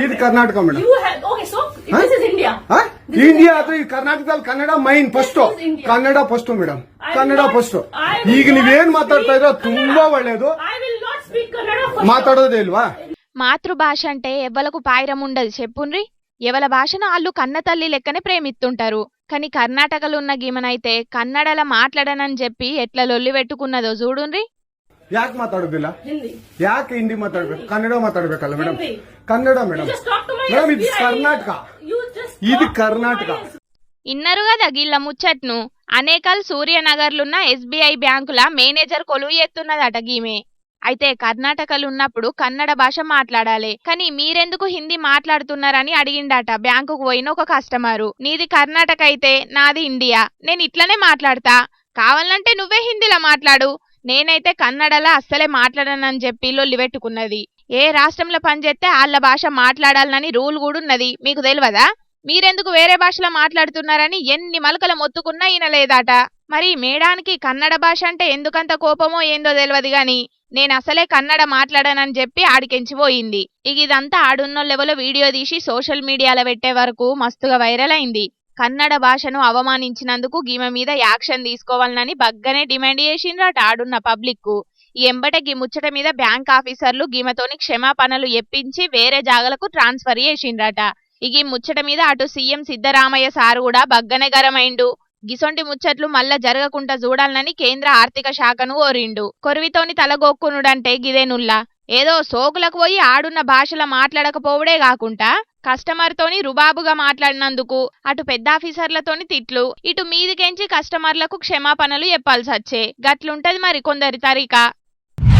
ఇది Karnataka madam. Okay, so this is India. India ಅದು ಈ ಕರ್ನಾಟಕದಲ್ಲಿ Kannada main first, Kannada first madam, Kannada first. ಈಗ ನೀವೇನ್ ಮಾತಾಡ್ತಾ ಇರೋ ತುಂಬಾ ಒಳ್ಳೇದು. I will not speak Kannada first. మాట్లాడోదే ఇల్వా? మాతృభాష అంటే ఎవ్వలకు పాయిరం ఉండదు చెప్పుండ్రి. ఎవల భాషను వాళ్ళు కన్న తల్లి లెక్కనే ప్రేమిస్తుంటారు. కానీ కర్ణాటకలో ఉన్న గీమనైతే కన్నడల మాట్లాడనని చెప్పి ఎట్లా లొల్లి పెట్టుకున్నదో చూడుండ్రి. ಯಾಕೆ ಮಾತಾಡೋದಿಲ್ಲ? Hindi. ಯಾಕೆ ಹಿಂದಿ ಮಾತಾಡ್ಬೇಕು? ಕನ್ನಡ ಮಾತಾಡ್ಬೇಕಲ್ಲ madam. Hindi. Kannada madam. Just talk to my madam ಇದು SBI. ಕರ್ನಾಟಕ, You just ఇది talk to Karnataka. my SBI. ఇన్నరు కదా గిళ్ళ ముచ్చట్ను. అనేకల్ సూర్యనగర్లున్న ఎస్బీఐ బ్యాంకుల మేనేజర్ కొలువు ఎత్తున్నదట గీమే. అయితే కర్ణాటకలు ఉన్నప్పుడు కన్నడ భాష మాట్లాడాలి, కానీ మీరెందుకు హిందీ మాట్లాడుతున్నారని అడిగిండట బ్యాంకుకు పోయిన ఒక కస్టమరు. నీది కర్ణాటక అయితే నాది ఇండియా, నేను ఇట్లనే మాట్లాడతా, కావాలంటే నువ్వే హిందీలో మాట్లాడు, నేనైతే కన్నడలా అస్సలే మాట్లాడనని చెప్పి లొల్లి పెట్టుకున్నది. ఏ రాష్ట్రంలో పనిచేస్తే వాళ్ళ భాష మాట్లాడాలని రూల్ కూడా ఉన్నది, మీకు తెలియదా? మీరెందుకు వేరే భాషలో మాట్లాడుతున్నారని ఎన్ని మలకల మొత్తుకున్నా ఈనలేదట. మరి మేడానికి కన్నడ భాష అంటే ఎందుకంత కోపమో ఏందో తెలియదు గాని నేను అసలే కన్నడ మాట్లాడనని చెప్పి ఆడికెంచిపోయింది. ఇక ఇదంతా ఆడున్నోళ్ళెవలో వీడియో తీసి సోషల్ మీడియాలో పెట్టే వరకు మస్తుగా వైరల్ అయింది. కన్నడ భాషను అవమానించినందుకు గీమె మీద యాక్షన్ తీసుకోవాలని బగ్గనే డిమాండ్ చేసిండ్రట ఆడున్న పబ్లిక్. ఈ ఎంబటే గీ ముచ్చట మీద బ్యాంక్ ఆఫీసర్లు గీమెతోని క్షమాపణలు ఎప్పించి వేరే జాగలకు ట్రాన్స్ఫర్ చేసిండ్రట. ఇక ఈ ముచ్చట మీద అటు సీఎం సిద్ధరామయ్య సారు కూడా బగ్గనే గరమైండు. గిసొంటి ముచ్చట్లు మళ్ళా జరగకుండా చూడాలని కేంద్ర ఆర్థిక శాఖను కోరిండు. కొరివితోని తలగొక్కునుడంటే గిదేనుల్లా ఏదో సోకులకు పోయి ఆడున్న భాషల మాట్లాడకపోవడే కాకుండా కస్టమర్ తోని రుబాబుగా మాట్లాడినందుకు అటు పెద్ద ఆఫీసర్లతోని తిట్లు, ఇటు మీదికెంచి కస్టమర్లకు క్షమాపణలు చెప్పాల్సి వచ్చే. గట్లుంటది మరి కొందరి తరీకా.